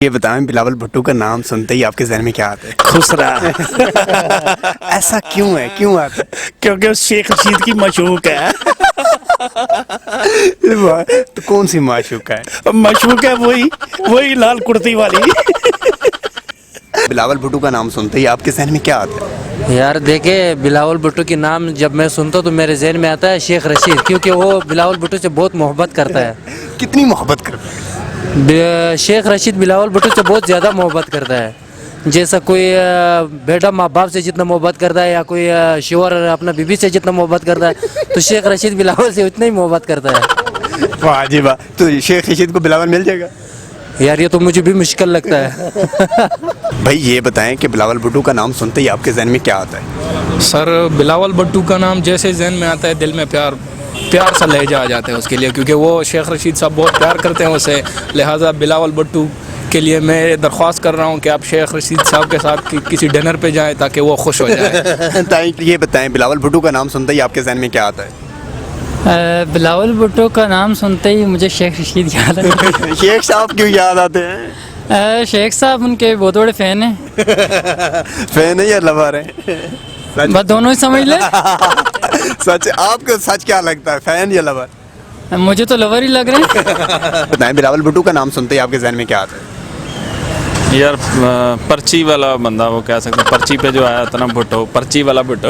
یہ بتائیں بلاول بھٹو کا نام سنتے ہی آپ کے ذہن میں کیا آتا ہے؟ خسرا۔ ایسا کیوں ہے، کیوں آتا ہے؟ کیونکہ اس شیخ رشید کی مشہوق ہے۔ تو کون سی معشوقہ ہے؟ مشہوق ہے وہی لال کرتی والی۔ بلاول بھٹو کا نام سنتے ہی آپ کے ذہن میں کیا آتا ہے؟ یار دیکھیں، بلاول بھٹو کے نام جب میں سنتا ہوں تو میرے ذہن میں آتا ہے شیخ رشید، کیونکہ وہ بلاول بھٹو سے بہت محبت کرتا ہے۔ کتنی محبت کرتا ہے؟ شیخ رشید بلاول بھٹو سے بہت زیادہ محبت کرتا ہے، جیسا کوئی بیٹا ماں باپ سے جتنا محبت کرتا ہے، یا کوئی شوہر اپنا بیوی سے جتنا محبت کرتا ہے، تو شیخ رشید بلاول سے اتنا ہی محبت کرتا ہے۔ واہ جی واہ، تو شیخ رشید کو بلاول مل جائے گا؟ یار یہ تو مجھے بھی مشکل لگتا ہے۔ بھائی یہ بتائیں کہ بلاول بھٹو کا نام سنتے ہی آپ کے ذہن میں کیا آتا ہے؟ سر بلاول بھٹو کا نام جیسے ذہن میں آتا ہے، دل میں پیار سا لہجہ آ جاتا ہے اس کے لیے، کیونکہ وہ شیخ رشید صاحب بہت پیار کرتے ہیں اسے، لہٰذا بلاول بھٹو کے لیے میں درخواست کر رہا ہوں کہ آپ شیخ رشید صاحب کے ساتھ کسی ڈنر پہ جائیں تاکہ وہ خوش ہو جائے۔ یہ بتائیں بلاول بھٹو کا نام سنتے ہی آپ کے ذہن میں کیا آتا ہے؟ بلاول بھٹو کا نام سنتے ہی مجھے شیخ رشید یاد ہے۔ شیخ صاحب کیوں یاد آتے ہیں؟ شیخ صاحب ان کے بہت بڑے فین ہیں۔ فین ہے یا لور ہے؟ بس دونوں ہی سمجھ لیں۔ سچ، آپ کو سچ کیا لگتا ہے، فین یا لور؟ مجھے تو لور ہی لگ رہے ہیں۔ بتائیں بلاول بھٹو کا نام سنتے ہی آپ کے ذہن میں کیا آتا ہے؟ یار پرچی والا بندہ، وہ کہہ سکتے ہیں پرچی پہ جو آیا تھا نا بھٹو، پرچی والا بھٹو۔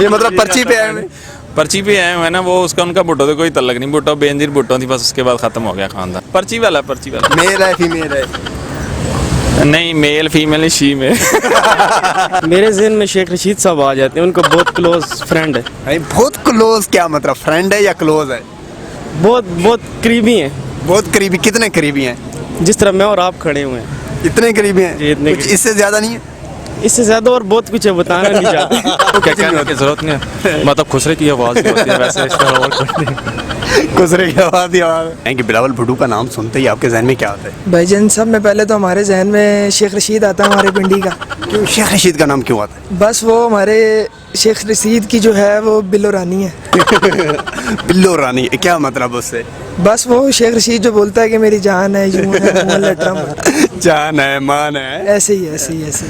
یہ مطلب پرچی پہ آئے ہوئے؟ پرچی پہ آئے ہوئے نا، وہ اس کا ان کا بھٹو سے کوئی تعلق نہیں، بھٹو بے نظیر بھٹو تھی، بس اس کے بعد ختم ہو گیا خاندان۔ پرچی والا میل ہے فیمیل ہے؟ نہیں، میل فیمیل شی میں۔ میرے ذہن میں شیخ رشید صاحب آ جاتے ہیں، ان کا بہت کلوز فرینڈ ہے۔ بہت کلوز کیا مطلب، فرینڈ ہے یا کلوز ہے؟ بہت قریبی ہیں، بہت قریبی۔ کتنے قریبی ہیں؟ جس طرح میں اور آپ کھڑے ہوئے ہیں اتنے قریبی ہیں؟ جی، اتنے کچھ اس سے زیادہ نہیں ہے؟ اس سے زیادہ اور بہت کچھ ہے، بتانا نہیں چاہتے۔ کیا کہنے کی ضرورت نہیں ہے، مطلب خسرے کی آواز ہوتی ہے ویسے اس طرح اور کوئی نہیں۔ گزرے کی آواز ہی آواز ہے کہ بلاول بھٹو کا نام سنتے ہی آپ کے ذہن میں کیا آتا ہے؟ بھائی جان، سب میں پہلے تو ہمارے ذہن میں شیخ رشید آتا ہے، ہمارے پنڈی کا۔ کیوں شیخ رشید کا نام کیوں آتا ہے؟ بس وہ ہمارے شیخ رشید کی جو ہے وہ بلو رانی ہے۔ بلو رانی کیا مطلب اس سے؟ بس وہ شیخ رشید جو بولتا ہے کہ میری جان ہے، یوں ہے، وہ لٹرم، جان ہے، مان ہے، ایسے ہی ایسے ہی ایسے ہی۔